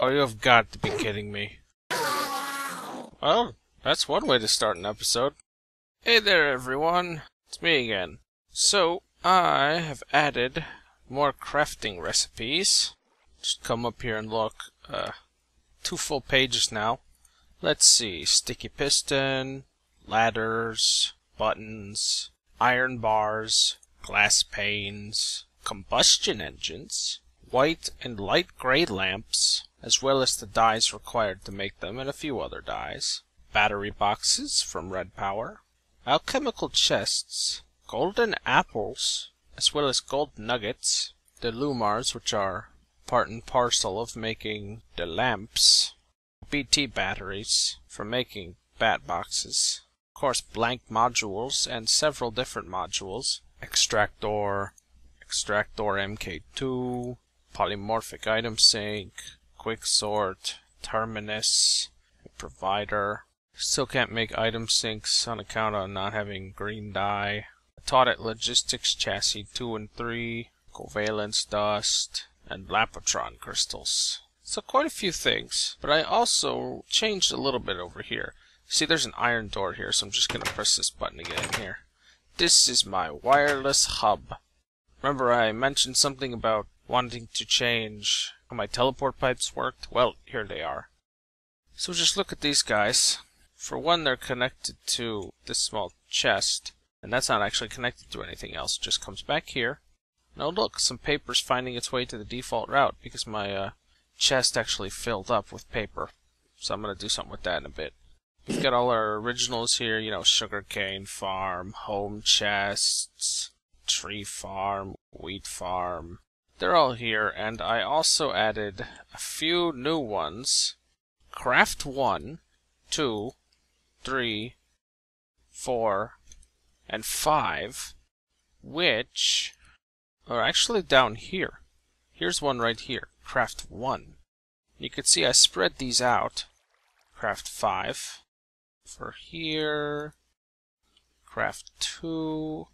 Oh, you have got to be kidding me. Well, that's one way to start an episode. Hey there, everyone. It's me again. So, I have added more crafting recipes. Just come up here and look. 2 full pages now. Let's see. Sticky piston, ladders, buttons, iron bars, glass panes, combustion engines, white and light gray lamps, as well as the dyes required to make them and a few other dyes, battery boxes from Red Power, alchemical chests, golden apples, as well as gold nuggets, the lumars, which are part and parcel of making the lamps, BT batteries for making bat boxes, of course blank modules and several different modules, extractor MK2, polymorphic item sink, quick sort, terminus, provider. Still can't make item sinks on account of not having green dye. Taught at logistics chassis 2 and 3, covalence dust, and lapotron crystals. So quite a few things, but I also changed a little bit over here. See, there's an iron door here, so I'm just going to press this button to get in here. This is my wireless hub. Remember I mentioned something about wanting to change how my teleport pipes worked? Well, here they are. So just look at these guys. For one, they're connected to this small chest, and that's not actually connected to anything else. It just comes back here. Now look, some paper's finding its way to the default route because my chest actually filled up with paper. So I'm going to do something with that in a bit. We've got all our originals here, you know, sugarcane farm, home chests, tree farm, wheat farm. They're all here, and I also added a few new ones. Craft 1, 2, 3, 4, and 5, which are actually down here. Here's one right here, Craft 1. You can see I spread these out. Craft 5 for here, Craft 2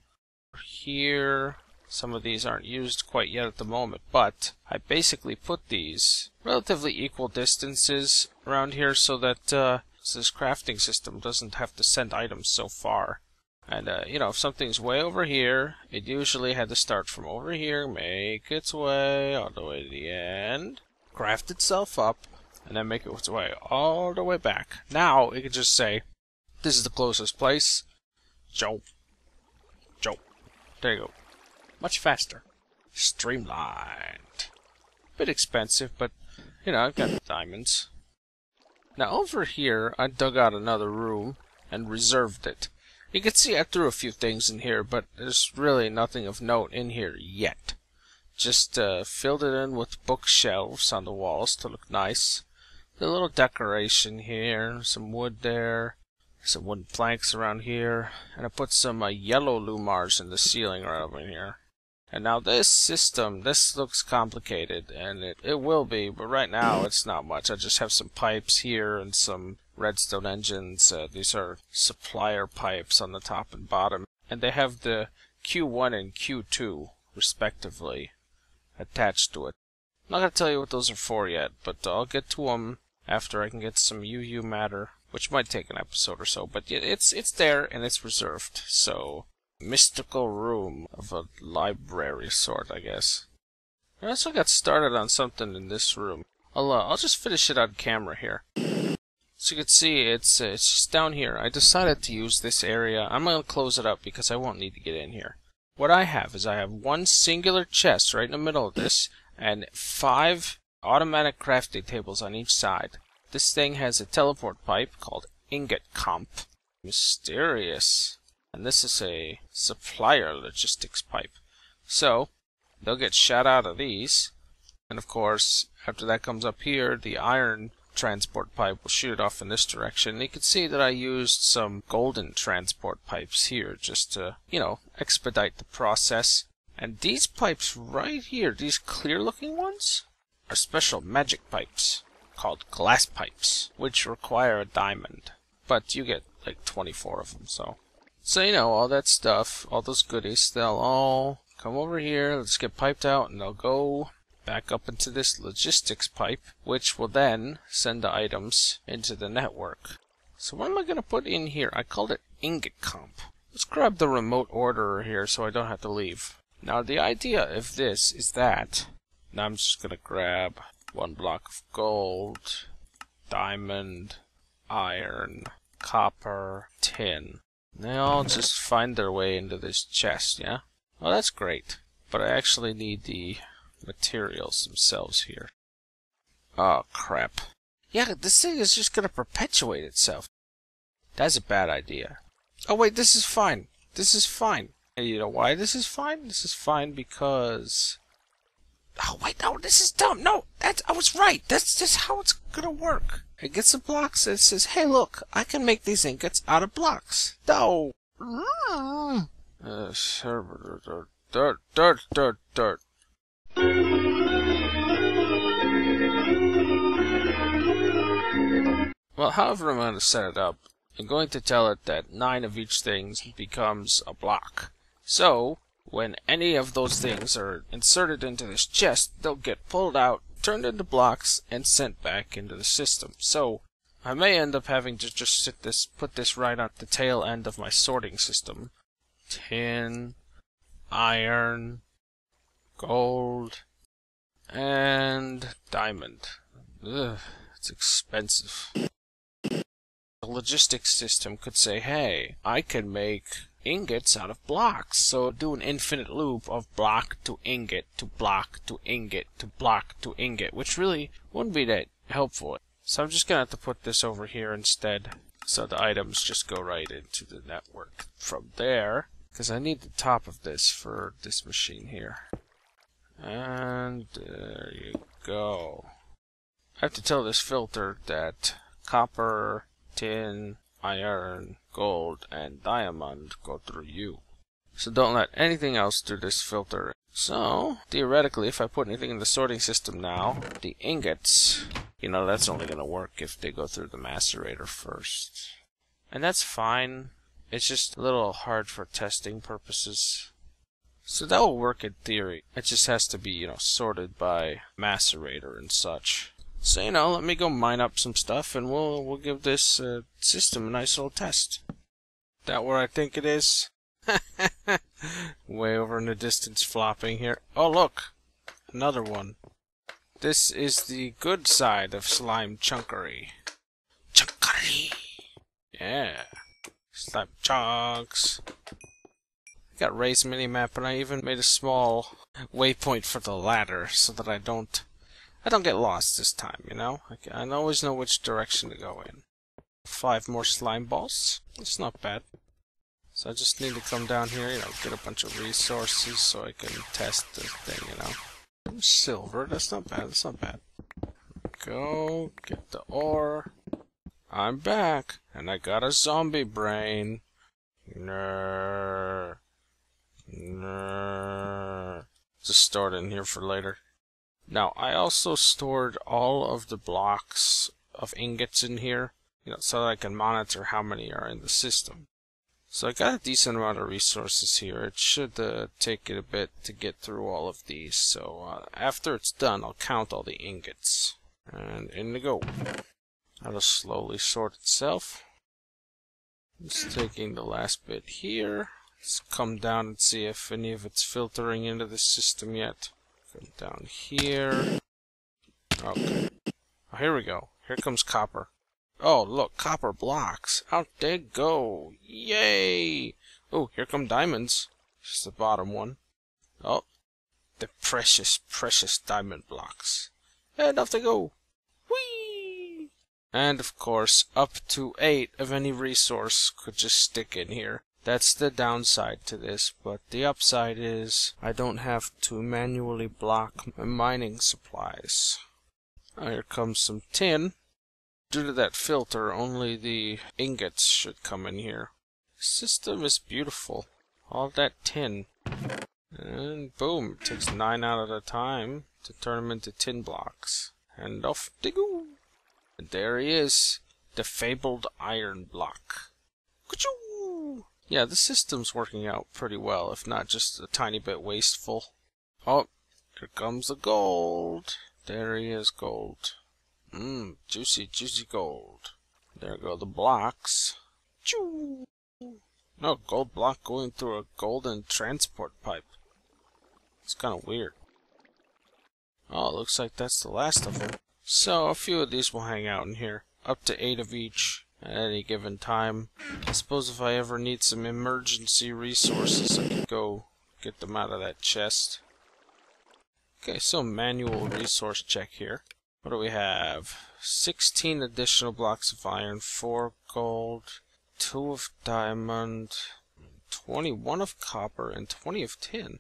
for here. Some of these aren't used quite yet at the moment, but I basically put these relatively equal distances around here so that this crafting system doesn't have to send items so far. And, you know, if something's way over here, it usually had to start from over here, make its way all the way to the end, craft itself up, and then make its way all the way back. Now, it can just say, this is the closest place. Jump. Jump. There you go. Much faster. Streamlined. Bit expensive, but, you know, I've got diamonds. Now, over here, I dug out another room and reserved it. You can see I threw a few things in here, but there's really nothing of note in here yet. Just filled it in with bookshelves on the walls to look nice. The little decoration here, some wood there, some wooden planks around here, and I put some yellow lumars in the ceiling right over here. And now this system, this looks complicated, and it will be, but right now it's not much. I just have some pipes here and some redstone engines. These are supplier pipes on the top and bottom, and they have the Q1 and Q2, respectively, attached to it. I'm not going to tell you what those are for yet, but I'll get to them after I can get some UU matter, which might take an episode or so, but it's there and it's reserved, so mystical room of a library sort, I guess. I also got started on something in this room. I'll just finish it on camera here. So you can see it's just down here. I decided to use this area. I'm going to close it up because I won't need to get in here. What I have is I have one singular chest right in the middle of this and 5 automatic crafting tables on each side. This thing has a teleport pipe called Ingot Comp. Mysterious. And this is a supplier logistics pipe. So, they'll get shot out of these. And of course, after that comes up here, the iron transport pipe will shoot it off in this direction. And you can see that I used some golden transport pipes here just to, you know, expedite the process. And these pipes right here, these clear looking ones, are special magic pipes called glass pipes, which require a diamond. But you get like 24 of them, so you know, all that stuff, all those goodies, they'll all come over here, let's get piped out, and they'll go back up into this logistics pipe, which will then send the items into the network. So what am I going to put in here? I called it ingot comp. Let's grab the remote orderer here so I don't have to leave. Now the idea of this is that, now I'm just going to grab 1 block of gold, diamond, iron, copper, tin. They all just find their way into this chest, yeah? Well, that's great. But I actually need the materials themselves here. Oh, crap. Yeah, this thing is just going to perpetuate itself. That's a bad idea. Oh, wait, this is fine. This is fine. And you know why this is fine? This is fine because... Oh, wait, no, this is dumb. No, I was right. That's just how it's going to work. It gets the blocks and it says, hey, look, I can make these ingots out of blocks. No. Dirt. Well, however I'm going to set it up, I'm going to tell it that 9 of each thing becomes a block. So, when any of those things are inserted into this chest, they'll get pulled out, turned into blocks, and sent back into the system. So, I may end up having to just put this right on the tail end of my sorting system. Tin, iron, gold, and diamond. Ugh, it's expensive. The logistics system could say, hey, I can make ingots out of blocks, so do an infinite loop of block to ingot to block to ingot to block to ingot, which really wouldn't be that helpful. So I'm just gonna have to put this over here instead, so the items just go right into the network from there, because I need the top of this for this machine here. And there you go. I have to tell this filter that copper, tin, iron, gold, and diamond go through you. So don't let anything else through this filter. So, theoretically, if I put anything in the sorting system now, the ingots, you know, that's only going to work if they go through the macerator first. And that's fine. It's just a little hard for testing purposes. So that will work in theory. It just has to be, you know, sorted by macerator and such. So, you know, let me go mine up some stuff and we'll give this system a nice little test. That where I think it is? Way over in the distance flopping here. Oh, look! Another one. This is the good side of slime chunkery. Chunkery! Yeah. Slime chunks. I got raised minimap and I even made a small waypoint for the ladder so that I don't get lost this time, you know? I always know which direction to go in. 5 more slime balls. It's not bad. So I just need to come down here, you know, get a bunch of resources so I can test the thing, you know. Silver, that's not bad, that's not bad. Go, get the ore. I'm back, and I got a zombie brain. Nrrr. Just store it in here for later. Now, I also stored all of the blocks of ingots in here, you know, so that I can monitor how many are in the system. So I got a decent amount of resources here. It should take it a bit to get through all of these. So after it's done, I'll count all the ingots. And in they go. That'll slowly sort itself. Just taking the last bit here. Let's come down and see if any of it's filtering into the system yet. Come down here. Okay. Oh, here we go. Here comes copper. Oh, look, copper blocks. Out they go. Yay! Oh, here come diamonds. Just the bottom one. Oh, the precious, precious diamond blocks. And off they go. Whee! And, of course, up to 8 of any resource could just stick in here. That's the downside to this, but the upside is I don't have to manually block my mining supplies. Oh, here comes some tin. Due to that filter, only the ingots should come in here. The system is beautiful. All that tin. And boom, it takes 9 out of the time to turn them into tin blocks. And off they go. And there he is, the fabled iron block. Ka-choo! Yeah, the system's working out pretty well, if not just a tiny bit wasteful. Oh, Here comes the gold. There he is, gold. Juicy, juicy gold. There go the blocks. Choo! No, gold block going through a golden transport pipe. It's kind of weird. Oh, looks like that's the last of them. So, a few of these will hang out in here. Up to 8 of each at any given time. I suppose if I ever need some emergency resources, I could go get them out of that chest. Okay, so manual resource check here. What do we have? 16 additional blocks of iron, 4 gold, 2 of diamond, 21 of copper, and 20 of tin.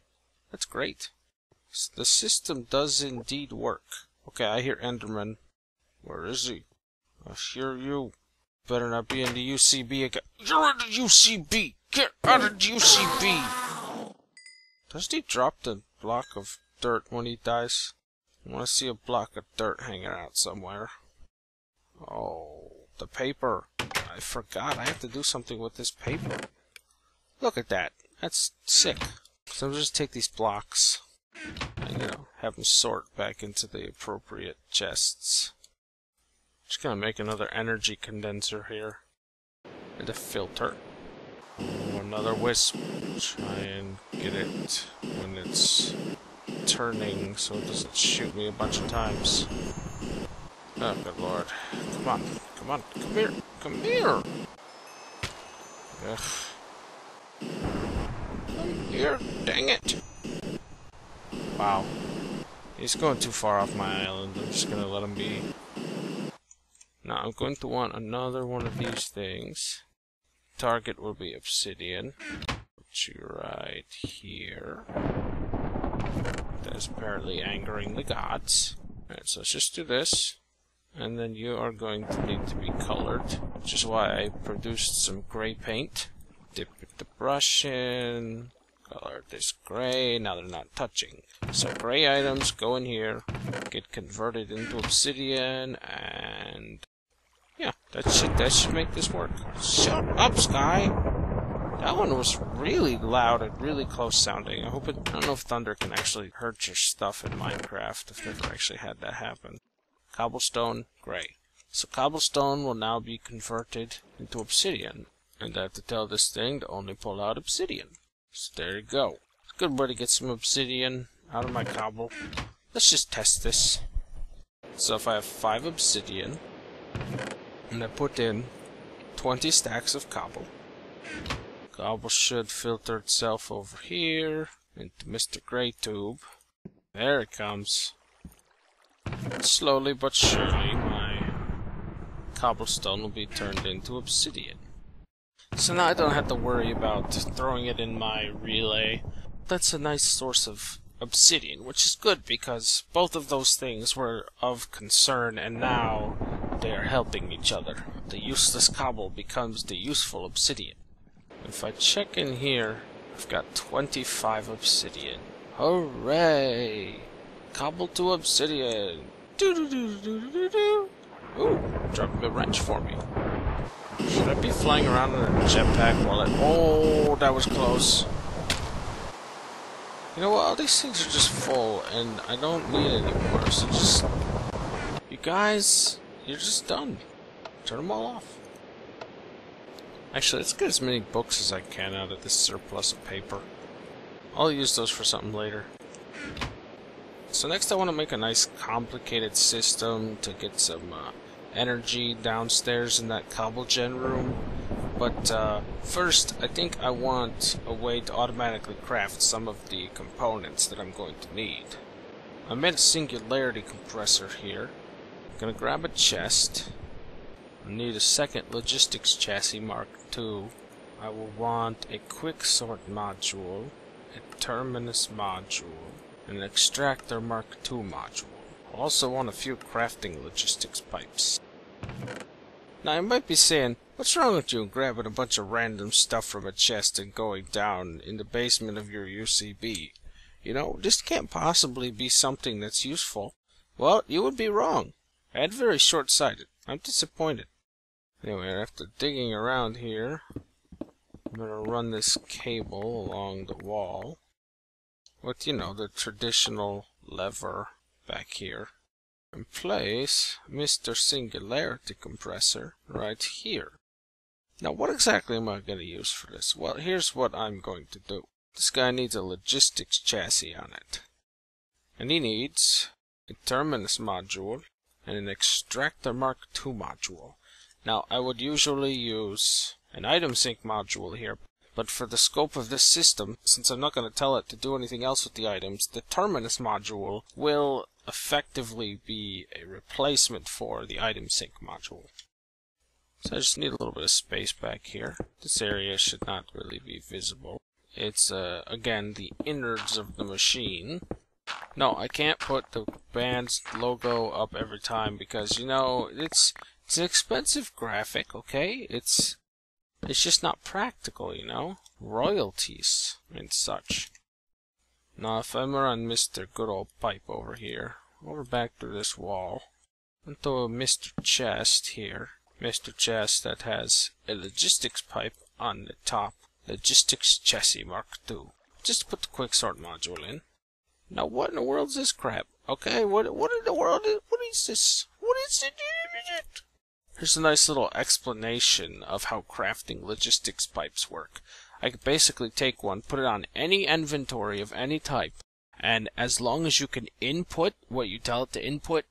That's great. The system does indeed work. Okay, I hear Enderman. Where is he? I hear you. Better not be in the UCB again. You're in the UCB! Get out of the UCB! Does he drop the block of dirt when he dies? I want to see a block of dirt hanging out somewhere. Oh, the paper. I forgot. I have to do something with this paper. Look at that. That's sick. So I'll just take these blocks and, have them sort back into the appropriate chests. Just gonna make another energy condenser here. And a filter. Oh, another wisp. Try and get it when it's turning so it doesn't shoot me a bunch of times. Oh, good lord. Come on, come on, come here, come here! Ugh. Come here, dang it! Wow. He's going too far off my island. I'm just gonna let him be. Now I'm going to want another one of these things. Target will be obsidian. Put you right here. That's apparently angering the gods. Alright, so let's just do this. And then you are going to need to be colored, which is why I produced some gray paint. Dip the brush in. Color this gray. Now they're not touching. So gray items go in here, get converted into obsidian, and yeah, that should make this work. Shut up, Sky! That one was really loud and really close sounding. I don't know if thunder can actually hurt your stuff in Minecraft. I've never actually had that happen. Cobblestone, gray. So cobblestone will now be converted into obsidian. And I have to tell this thing to only pull out obsidian. So there you go. It's a good way to get some obsidian out of my cobble. Let's just test this. So if I have 5 obsidian, and I put in 20 stacks of cobble, cobble should filter itself over here into Mr. Gray Tube. There it comes. Slowly but surely my cobblestone will be turned into obsidian. So now I don't have to worry about throwing it in my relay. That's a nice source of obsidian, which is good because both of those things were of concern and now they are helping each other. The useless cobble becomes the useful obsidian. If I check in here, I've got 25 obsidian. Hooray! Cobble to obsidian. Doo-doo-doo-doo-doo-doo-doo. Ooh, dropped the wrench for me. Should I be flying around in a jetpack while oh, that was close. You know what, all these things are just full, and I don't need any more, so just... You guys, you're just done. Turn them all off. Actually, let's get as many books as I can out of this surplus of paper. I'll use those for something later. So next I want to make a nice complicated system to get some energy downstairs in that cobble gen room. But first, I think I want a way to automatically craft some of the components that I'm going to need. I made a singularity compressor here. I'm going to grab a chest. I need a second logistics chassis Mark II. I will want a quick sort module, a terminus module, and an extractor Mark II module. I'll also want a few crafting logistics pipes. Now you might be saying, what's wrong with you grabbing a bunch of random stuff from a chest and going down in the basement of your UCB? You know, this can't possibly be something that's useful. Well, you would be wrong. I'm very short-sighted. I'm disappointed. Anyway, after digging around here, I'm going to run this cable along the wall with, you know, the traditional lever back here and place Mr. Singularity Compressor right here. Now what exactly am I going to use for this? Well, here's what I'm going to do. This guy needs a logistics chassis on it. And he needs a terminus module and an extractor Mark II module. Now I would usually use an item sync module here, but for the scope of this system, since I'm not going to tell it to do anything else with the items, the terminus module will effectively be a replacement for the item sync module. So I just need a little bit of space back here. This area should not really be visible. It's, again, the innards of the machine. No, I can't put the band's logo up every time because, you know, it's an expensive graphic, okay? It's just not practical, you know? Royalties and such. Now, if I'm on Mr. Good Old Pipe over here, over back through this wall, into a Mr. Chest here. Mr. Chest that has a logistics pipe on the top. Logistics Chassis Mark II. Just put the quicksort module in. Now what in the world is this crap? Okay, what in the world what is this? What is it? Here's a nice little explanation of how crafting logistics pipes work. I could basically take one, put it on any inventory of any type, and as long as you can input what you tell it to input,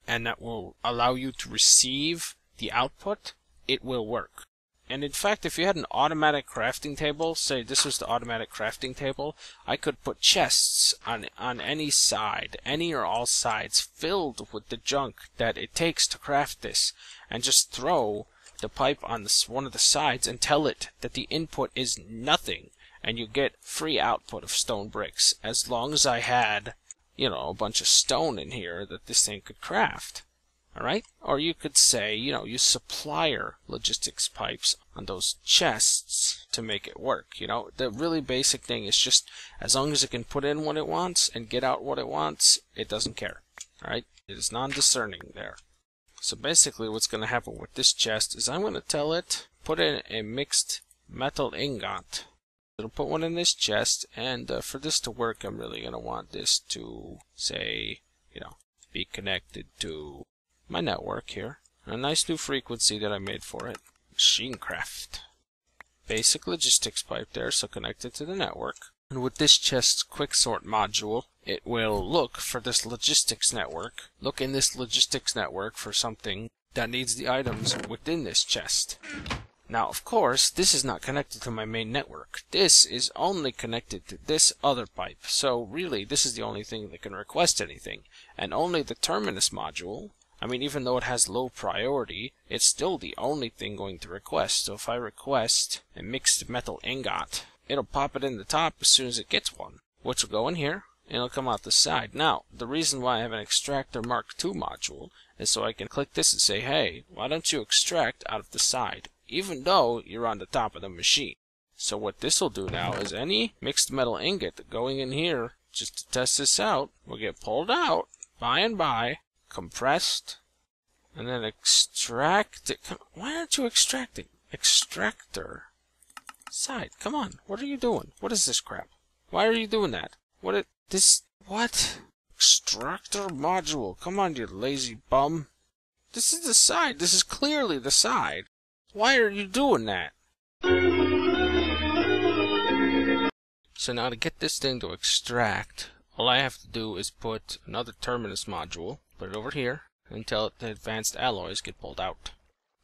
and that will allow you to receive the output, it will work. And in fact, if you had an automatic crafting table, say this was the automatic crafting table, I could put chests on any side, any or all sides, filled with the junk that it takes to craft this, and just throw the pipe on one of the sides and tell it that the input is nothing, and you get free output of stone bricks, as long as I had, you know, a bunch of stone in here that this thing could craft. Alright? Or you could say, you know, use supplier logistics pipes on those chests to make it work. You know, the really basic thing is just as long as it can put in what it wants and get out what it wants, it doesn't care. Alright? It is non-discerning there. So basically what's going to happen with this chest is I'm going to tell it, put in a mixed metal ingot. It'll put one in this chest, and for this to work, I'm really going to want this to, say, you know, be connected to my network here. A nice new frequency that I made for it. Machinecraft. Basic logistics pipe there, so connected to the network. And with this chest's quicksort module, it will look for this logistics network. Look in this logistics network for something that needs the items within this chest. Now, of course, this is not connected to my main network. This is only connected to this other pipe. So really, this is the only thing that can request anything. And only the terminus module, I mean, even though it has low priority, it's still the only thing going to request. So if I request a mixed metal ingot, it'll pop it in the top as soon as it gets one, which will go in here, and it'll come out the side. Now, the reason why I have an extractor Mark II module is so I can click this and say, hey, why don't you extract out of the side, even though you're on the top of the machine. So what this will do now is any mixed metal ingot going in here, just to test this out, will get pulled out by and by, compressed, and then extracted. Why aren't you extracting? Extractor. Side. Come on. What are you doing? What is this crap? Why are you doing that? What? Extractor module. Come on, you lazy bum. This is the side. This is clearly the side. Why are you doing that? So now to get this thing to extract, all I have to do is put another terminus module, put it over here, and tell it the advanced alloys get pulled out.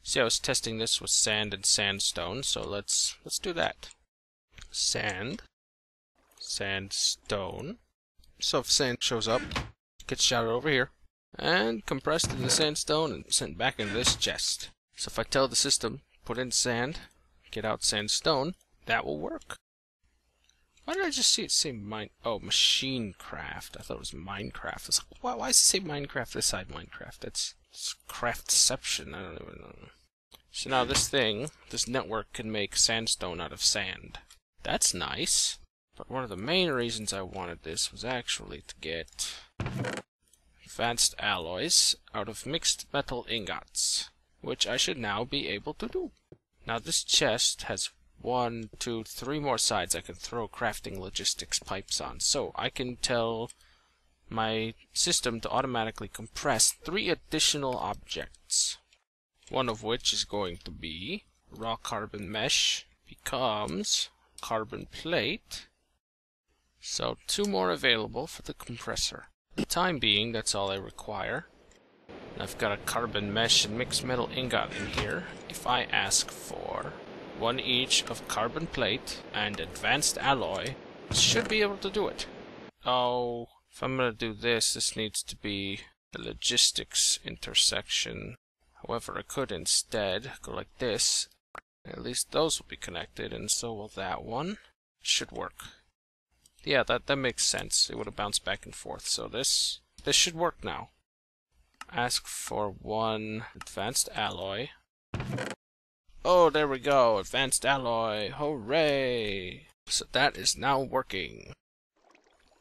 See, I was testing this with sand and sandstone, so let's do that. Sand, sandstone. So if sand shows up, it gets shouted over here, and compressed into sandstone and sent back into this chest. So if I tell the system, put in sand, get out sandstone, that will work. Why did I just see it say Machinecraft? I thought it was Minecraft. I was like, why does it say Minecraft this side Minecraft? It's craftception. I don't even know. So now this network can make sandstone out of sand. That's nice. But one of the main reasons I wanted this was actually to get advanced alloys out of mixed metal ingots, which I should now be able to do. Now this chest has 1, 2, 3 more sides I can throw crafting logistics pipes on. So I can tell my system to automatically compress 3 additional objects. One of which is going to be raw carbon mesh becomes carbon plate. So 2 more available for the compressor. For the time being, that's all I require. And I've got a carbon mesh and mixed metal ingot in here. If I ask for 1 each of carbon plate and advanced alloy, it should be able to do it. Oh, if I'm going to do this, this needs to be a logistics intersection. However, I could instead go like this. At least those will be connected, and so will that one. Should work. Yeah, that makes sense. It would have bounced back and forth. So this should work now. Ask for 1 advanced alloy. Oh, there we go. Advanced alloy. Hooray! So that is now working.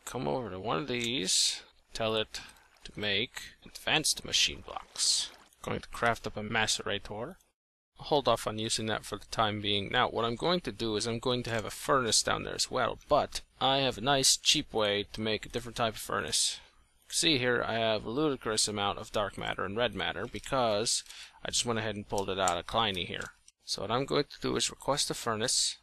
Come over to one of these. Tell it to make advanced machine blocks. Going to craft up a macerator. I'll hold off on using that for the time being. Now, what I'm going to do is I'm going to have a furnace down there as well, but I have a nice cheap way to make a different type of furnace. See here, I have a ludicrous amount of dark matter and red matter because I just went ahead and pulled it out of Kleiny here. So what I'm going to do is request a furnace,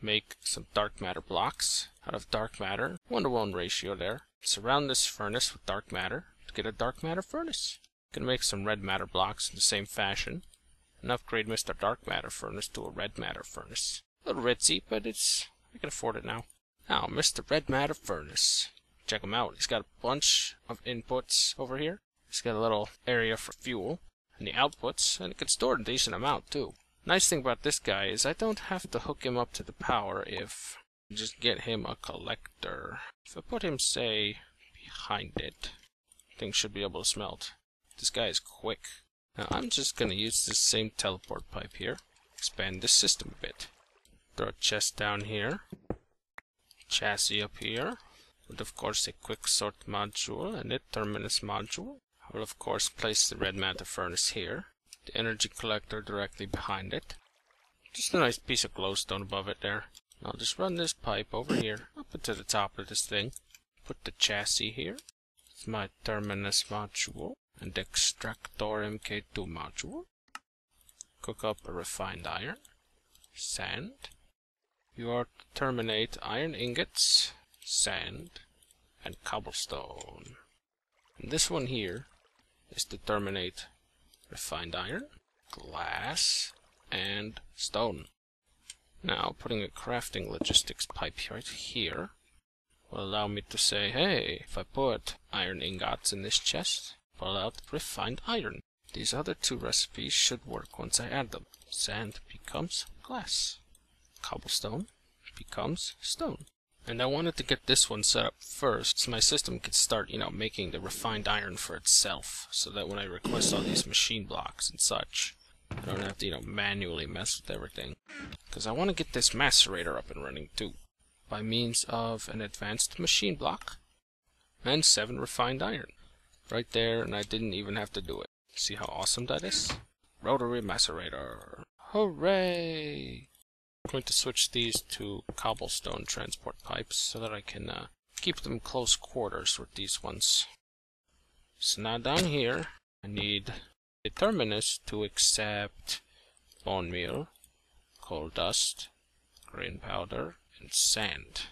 make some dark matter blocks out of dark matter, 1-to-1 ratio there. Surround this furnace with dark matter to get a dark matter furnace. Gonna make some red matter blocks in the same fashion and upgrade Mr. Dark Matter Furnace to a red matter furnace. A little ritzy, but I can afford it now. Now, Mr. Red Matter Furnace. Check him out. He's got a bunch of inputs over here. He's got a little area for fuel and the outputs, and it can store a decent amount too. Nice thing about this guy is I don't have to hook him up to the power if I just get him a collector. If I put him, say, behind it, things should be able to smelt. This guy is quick. Now I'm just going to use this same teleport pipe here. Expand this system a bit. Throw a chest down here. Chassis up here. And of course a quick sort module and a terminus module. I will of course place the red matter furnace here. The energy collector directly behind it. Just a nice piece of glowstone above it there. I'll just run this pipe over here up into the top of this thing. Put the chassis here. It's my terminus module. And extractor MK2 module. Cook up a refined iron, sand. You are to terminate iron ingots, sand, and cobblestone. And this one here is to terminate refined iron, glass, and stone. Now, putting a crafting logistics pipe right here will allow me to say, hey, if I put iron ingots in this chest, pull out refined iron. These other 2 recipes should work once I add them. Sand becomes glass. Cobblestone becomes stone. And I wanted to get this one set up first so my system could start, making the refined iron for itself. So that when I request all these machine blocks and such, I don't have to, manually mess with everything. Because I want to get this macerator up and running too. By means of an advanced machine block and 7 refined iron. Right there, and I didn't even have to do it. See how awesome that is? Rotary macerator. Hooray! I'm going to switch these to cobblestone transport pipes so that I can keep them close quarters with these ones. So now down here, I need a terminus to accept bone meal, coal dust, green powder, and sand.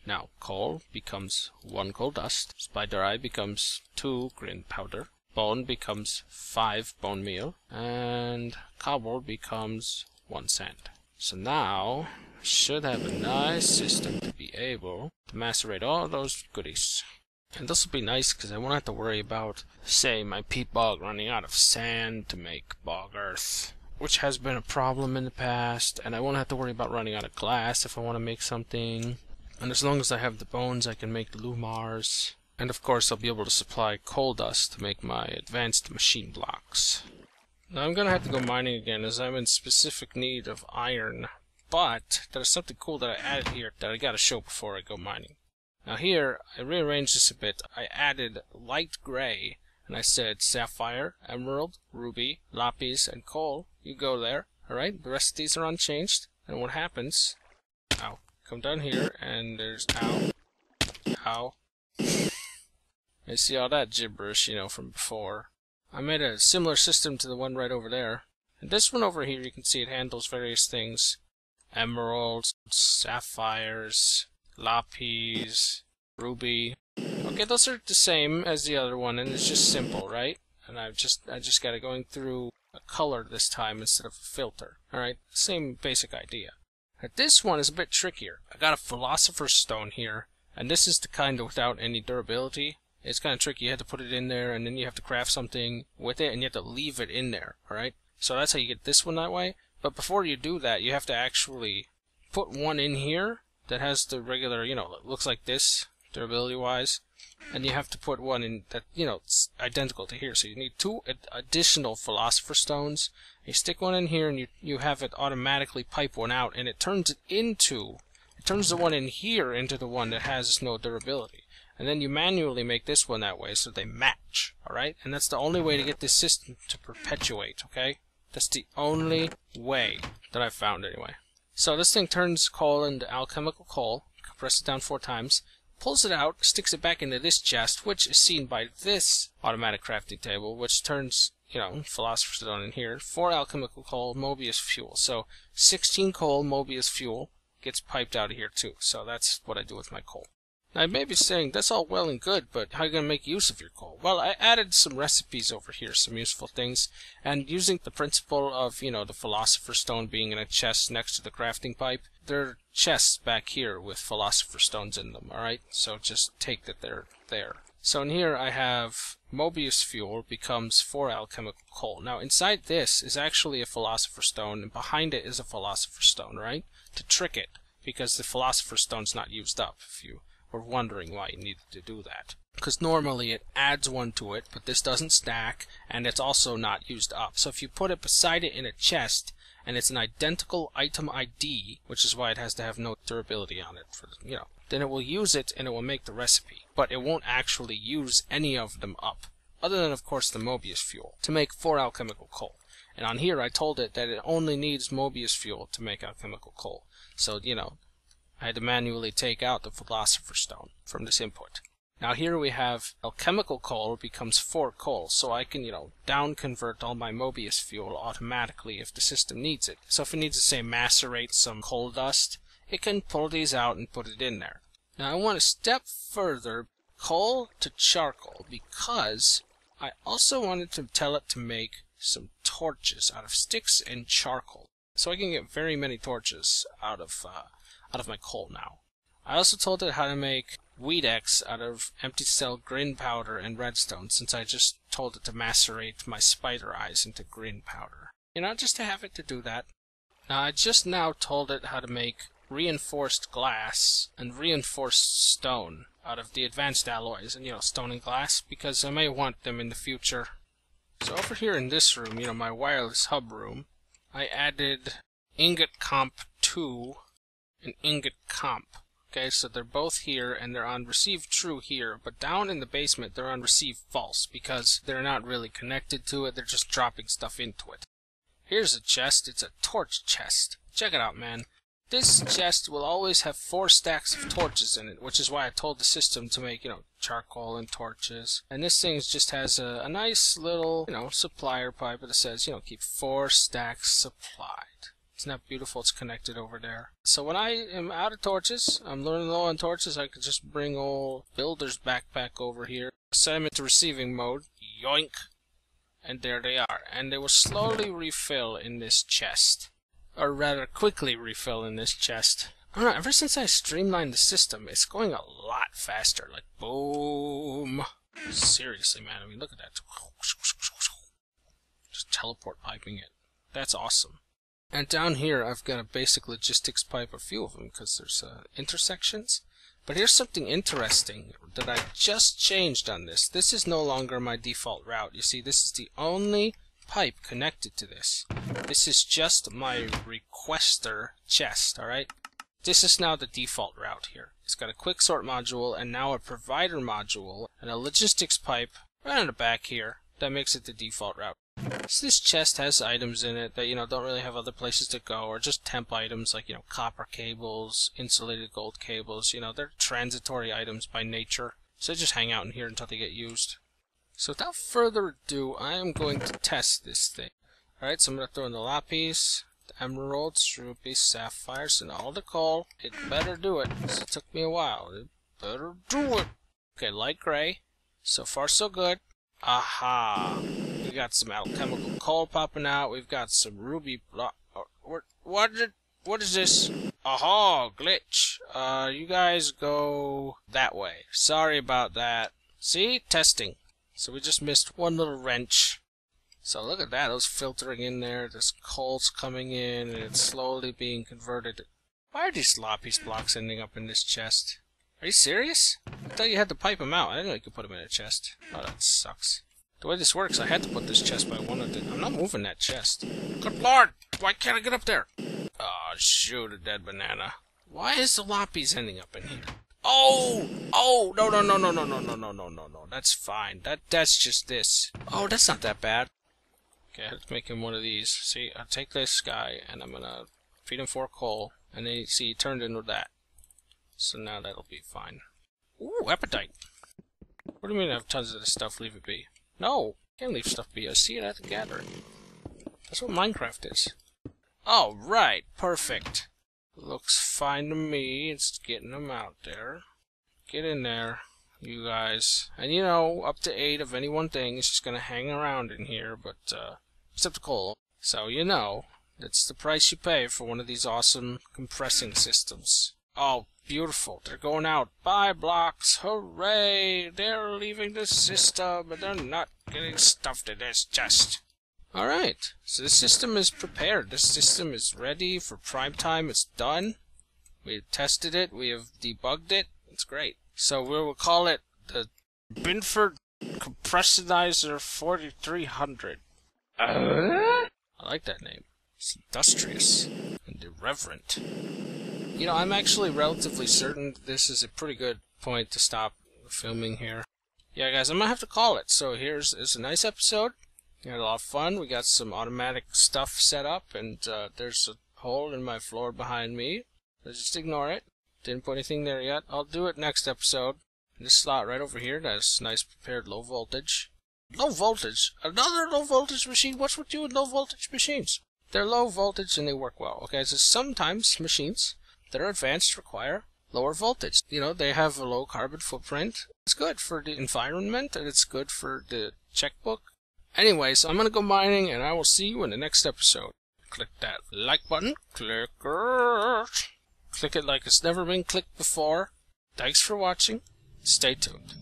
Now, coal becomes 1 coal dust, spider eye becomes 2 green powder, bone becomes 5 bone meal, and cobble becomes 1 sand. So now, I should have a nice system to be able to macerate all those goodies. And this will be nice because I won't have to worry about, say, my peat bog running out of sand to make bog earth, which has been a problem in the past, and I won't have to worry about running out of glass if I want to make something. And as long as I have the bones, I can make the lumars. And of course, I'll be able to supply coal dust to make my advanced machine blocks. Now I'm gonna have to go mining again as I'm in specific need of iron. But there's something cool that I added here that I gotta show before I go mining. Now here, I rearranged this a bit. I added light gray. And I said sapphire, emerald, ruby, lapis, and coal. You go there. Alright, the rest of these are unchanged. And what happens... Ow. Come down here, and there's ow, ow, You see all that gibberish, from before. I made a similar system to the one right over there. And this one over here, you can see it handles various things. Emeralds, sapphires, lapis, ruby. Okay, those are the same as the other one, and it's just simple, right? And I just got it going through a color this time instead of a filter. Alright, same basic idea. Now, this one is a bit trickier. I got a Philosopher's Stone here, and this is the kind without any durability. It's kind of tricky. You have to put it in there, and then you have to craft something with it, and you have to leave it in there, alright? So that's how you get this one that way. But before you do that, you have to actually put one in here that has the regular, it looks like this, durability-wise. And you have to put one in that, it's identical to here. So you need 2 additional Philosopher's Stones. You stick one in here, and you have it automatically pipe one out, and it turns the one in here into the one that has no durability. And then you manually make this one that way so they match, alright? And that's the only way to get this system to perpetuate, okay? That's the only way that I've found anyway. So this thing turns coal into alchemical coal, compress it down 4 times, pulls it out, sticks it back into this chest, which is seen by this automatic crafting table, which turns, Philosopher's Stone in here, 4 alchemical coal, Mobius fuel. So 16 coal, Mobius fuel gets piped out of here too. So that's what I do with my coal. Now, you may be saying, that's all well and good, but how are you going to make use of your coal? Well, I added some recipes over here, some useful things, and using the principle of, the Philosopher's Stone being in a chest next to the crafting pipe, there are chests back here with Philosopher's Stones in them, alright? So just take that they're there. So in here I have Mobius fuel becomes 4 alchemical coal. Now, inside this is actually a Philosopher's Stone, and behind it is a Philosopher's Stone, right? To trick it, because the Philosopher's Stone's not used up, if you were wondering why you needed to do that. Because normally it adds one to it, but this doesn't stack, and it's also not used up. So if you put it beside it in a chest, and it's an identical item ID, which is why it has to have no durability on it, then it will use it and it will make the recipe. But it won't actually use any of them up, other than of course the Mobius fuel, to make 4 alchemical coal. And on here I told it that it only needs Mobius fuel to make alchemical coal. So, I had to manually take out the Philosopher's Stone from this input. Now here we have alchemical coal becomes 4 coal, so I can, down convert all my Mobius fuel automatically if the system needs it. So if it needs to, say, macerate some coal dust, it can pull these out and put it in there. Now I want to step further, coal to charcoal, because I also wanted to tell it to make some torches out of sticks and charcoal. So I can get very many torches out of my coal now. I also told it how to make Weedex out of empty cell green powder and redstone, since I just told it to macerate my spider eyes into green powder. Just to have it to do that. Now I just now told it how to make reinforced glass and reinforced stone out of the advanced alloys and, stone and glass, because I may want them in the future. So over here in this room, my wireless hub room, I added ingot comp 2 and ingot comp. Okay, so they're both here, and they're on receive true here, but down in the basement they're on receive false, because they're not really connected to it, they're just dropping stuff into it. Here's a chest, it's a torch chest. Check it out, man. This chest will always have 4 stacks of torches in it, which is why I told the system to make, charcoal and torches. And this thing just has a nice little, supplier pipe that says, keep 4 stacks supplied. Isn't that beautiful? It's connected over there. So when I am out of torches, I'm running low on torches, I could just bring old Builder's backpack over here, set them into receiving mode, yoink, and there they are. And they will slowly refill in this chest. Or rather, quickly refill in this chest. I don't know, ever since I streamlined the system, it's going a lot faster. Like, boom. Seriously, man, look at that. Just teleport piping it. That's awesome. And down here, I've got a basic logistics pipe, a few of them, because there's intersections. But here's something interesting that I just changed on this. This is no longer my default route. You see, this is the only pipe connected to this. This is just my requester chest, alright? This is now the default route here. It's got a quick sort module, and now a provider module, and a logistics pipe right on the back here. That makes it the default route. So this chest has items in it that, don't really have other places to go, or just temp items like, copper cables, insulated gold cables, they're transitory items by nature. So they just hang out in here until they get used. So without further ado, I am going to test this thing. Alright, so I'm going to throw in the lapis, the emeralds, rubies, sapphires, and all the coal. It better do it, because it took me a while. It better do it. Okay, light gray. So far so good. Aha! We got some alchemical coal popping out. We've got some ruby block. What is this? Aha! Glitch. You guys go that way. Sorry about that. See? Testing. So we just missed one little wrench. So look at that. Those filtering in there. This coal's coming in and it's slowly being converted. Why are these lapis blocks ending up in this chest? Are you serious? I thought you had to pipe them out. I didn't know you could put them in a chest. Oh, that sucks. The way this works, I had to put this chest by one of the... I'm not moving that chest. Good lord! Why can't I get up there? Oh, shoot, a dead banana. Why is the lapis ending up in here? Oh! Oh! No. That's fine. That's just this. Oh, that's not that bad. Okay, let's make him one of these. See, I'll take this guy, and I'm gonna feed him 4 coal, and then, see, he turned into that. So now that'll be fine. Ooh, appetite! What do you mean I have tons of this stuff? Leave it be. No! Can't leave stuff be. I see it at the gathering. That's what Minecraft is. Alright, perfect. Looks fine to me. It's getting them out there. Get in there, you guys. And you know, up to 8 of any one thing is just gonna hang around in here, but, except the coal. So you know, that's the price you pay for one of these awesome compressing systems. Oh, beautiful. They're going out. Bye, blocks. Hooray! They're leaving the system, and they're not getting stuffed in this chest. Alright, so the system is prepared. This system is ready for prime time. It's done. We've tested it. We have debugged it. It's great. So we will call it the Binford Compressinizer 4300. I like that name. It's industrious and irreverent. You know, I'm actually relatively certain this is a pretty good point to stop filming here. Yeah, guys, I'm gonna have to call it. So it's a nice episode. We had a lot of fun. We got some automatic stuff set up, and there's a hole in my floor behind me. So just ignore it. Didn't put anything there yet. I'll do it next episode. This slot right over here, that's nice prepared low voltage. Low voltage? Another low voltage machine? What's with you and low voltage machines? They're low voltage and they work well. Okay, so sometimes machines that are advanced require lower voltage. You know, they have a low carbon footprint. It's good for the environment and it's good for the checkbook. Anyway, so I'm gonna go mining and I will see you in the next episode. Click that like button. Click it like it's never been clicked before. Thanks for watching. Stay tuned.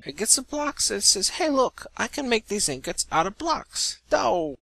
It gets some blocks and it says, hey look, I can make these ingots out of blocks. No!